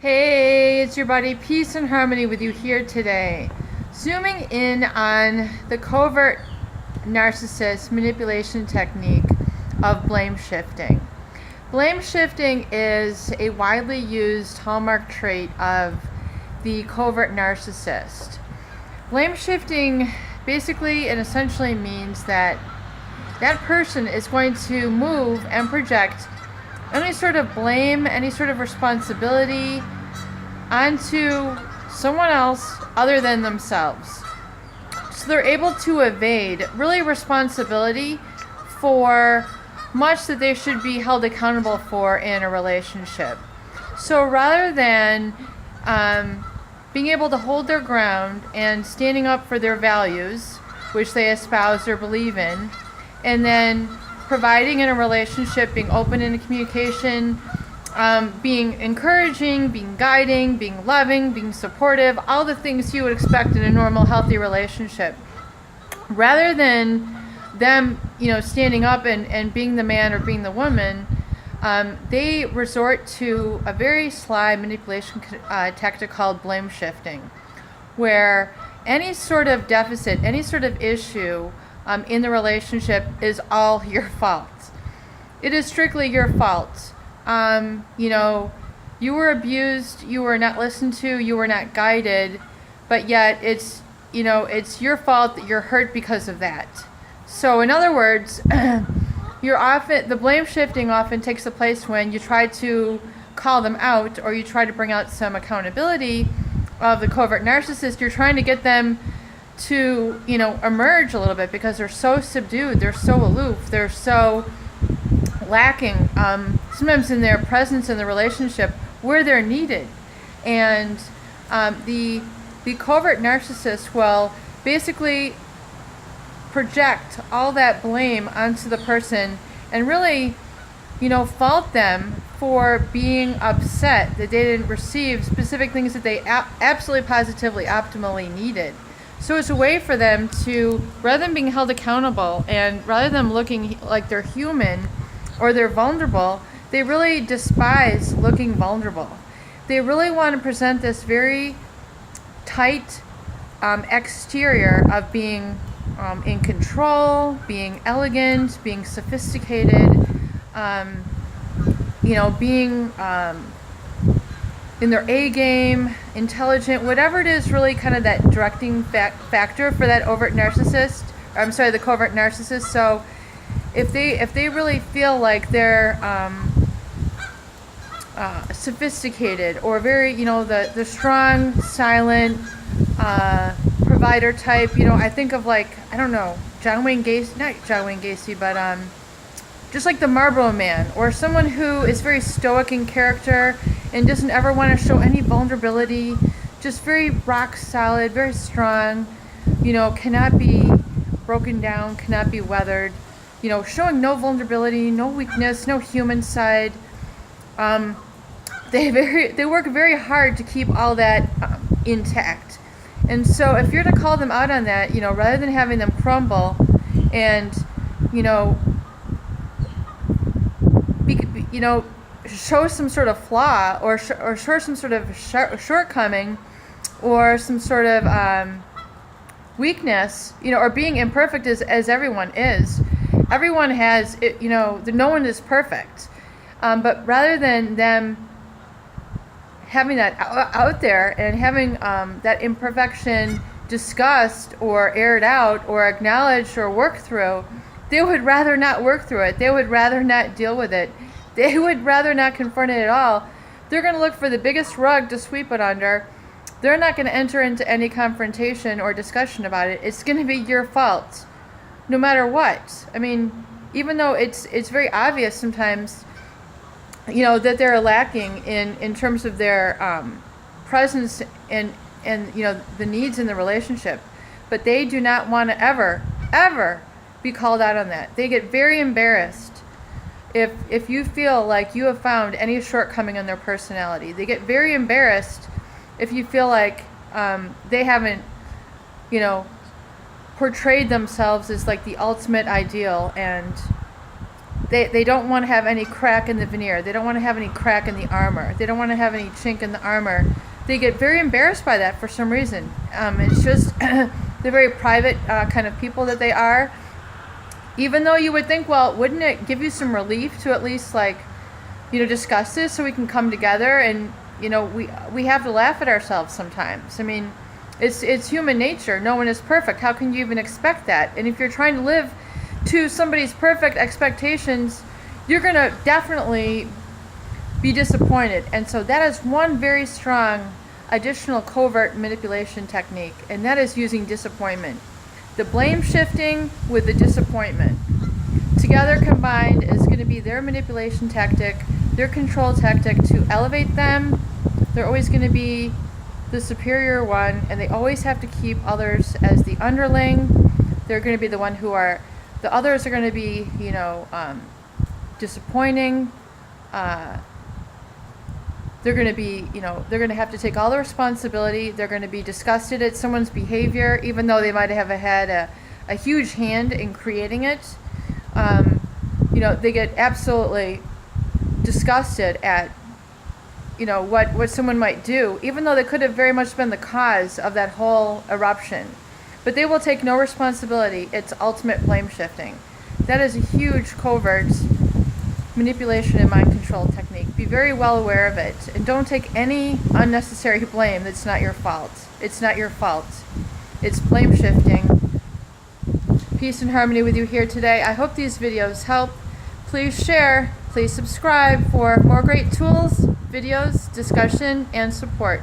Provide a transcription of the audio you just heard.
Hey, it's your buddy Peace and Harmony with you here today. Zooming in on the covert narcissist manipulation technique of blame shifting. Blame shifting is a widely used hallmark trait of the covert narcissist. Blame shifting basically and essentially means that that person is going to move and project any sort of blame, any sort of responsibility onto someone else other than themselves. So they're able to evade really responsibility for much that they should be held accountable for in a relationship. So rather than being able to hold their ground and standing up for their values, which they espouse or believe in, and then providing in a relationship, being open in communication, being encouraging, being guiding, being loving, being supportive, all the things you would expect in a normal, healthy relationship. Rather than them, standing up and being the man or being the woman, they resort to a very sly manipulation tactic called blame shifting, where any sort of deficit, any sort of issue in the relationship is all your fault. It is strictly your fault. You were abused, you were not listened to, you were not guided, but yet it's your fault that you're hurt because of that. So in other words, the blame shifting often takes the place when you try to call them out or you try to bring out some accountability of the covert narcissist. You're trying to get them to emerge a little bit because they're so subdued, they're so aloof, they're so lacking sometimes in their presence in the relationship where they're needed. And the covert narcissist will basically project all that blame onto the person and really fault them for being upset that they didn't receive specific things that they absolutely positively optimally needed. So it's a way for them to, rather than being held accountable and rather than looking like they're human or they're vulnerable, they really despise looking vulnerable. They really want to present this very tight exterior of being in control, being elegant, being sophisticated, being in their A game, intelligent, whatever it is, really kind of that directing factor for that the covert narcissist. So if they really feel like they're sophisticated or very, the strong, silent provider type, I think of John Wayne Gacy, not John Wayne Gacy, but just like the Marlboro Man, or someone who is very stoic in character and doesn't ever want to show any vulnerability, just very rock solid, very strong, cannot be broken down, cannot be weathered, showing no vulnerability, no weakness, no human side. They work very hard to keep all that intact. And so if you're to call them out on that, rather than having them crumble and, show some sort of flaw or show some sort of shortcoming or some sort of weakness, or being imperfect as everyone is. Everyone has, no one is perfect. But rather than them having that out there and having that imperfection discussed or aired out or acknowledged or worked through, they would rather not work through it. They would rather not deal with it. They would rather not confront it at all. They're going to look for the biggest rug to sweep it under. They're not going to enter into any confrontation or discussion about it. It's going to be your fault, no matter what. I mean, even though it's very obvious sometimes, that they're lacking in terms of their presence and the needs in the relationship, but they do not want to ever be called out on that. They get very embarrassed if you feel like you have found any shortcoming in their personality. They get very embarrassed if you feel like they haven't, portrayed themselves as like the ultimate ideal and They don't want to have any crack in the veneer. They don't want to have any crack in the armor. They don't want to have any chink in the armor. They get very embarrassed by that for some reason. It's just the very private kind of people that they are. Even though you would think, well, wouldn't it give you some relief to at least discuss this so we can come together? And we have to laugh at ourselves sometimes. I mean, it's human nature. No one is perfect. How can you even expect that? And if you're trying to live to somebody's perfect expectations, you're going to definitely be disappointed. And so that is one very strong additional covert manipulation technique, and that is using disappointment. The blame shifting with the disappointment together combined is going to be their manipulation tactic, their control tactic to elevate them. They're always going to be the superior one, and they always have to keep others as the underling. They're going to be the one who are, the others are going to be, disappointing. They're going to be, they're going to have to take all the responsibility. They're going to be disgusted at someone's behavior, even though they might have had a huge hand in creating it. They get absolutely disgusted at, what someone might do, even though they could have very much been the cause of that whole eruption. But they will take no responsibility. It's ultimate blame shifting. That is a huge covert manipulation and mind control technique. Be very well aware of it, and don't take any unnecessary blame that's not your fault. It's not your fault. It's blame shifting. Peace and harmony with you here today. I hope these videos help. Please share, please subscribe for more great tools, videos, discussion, and support.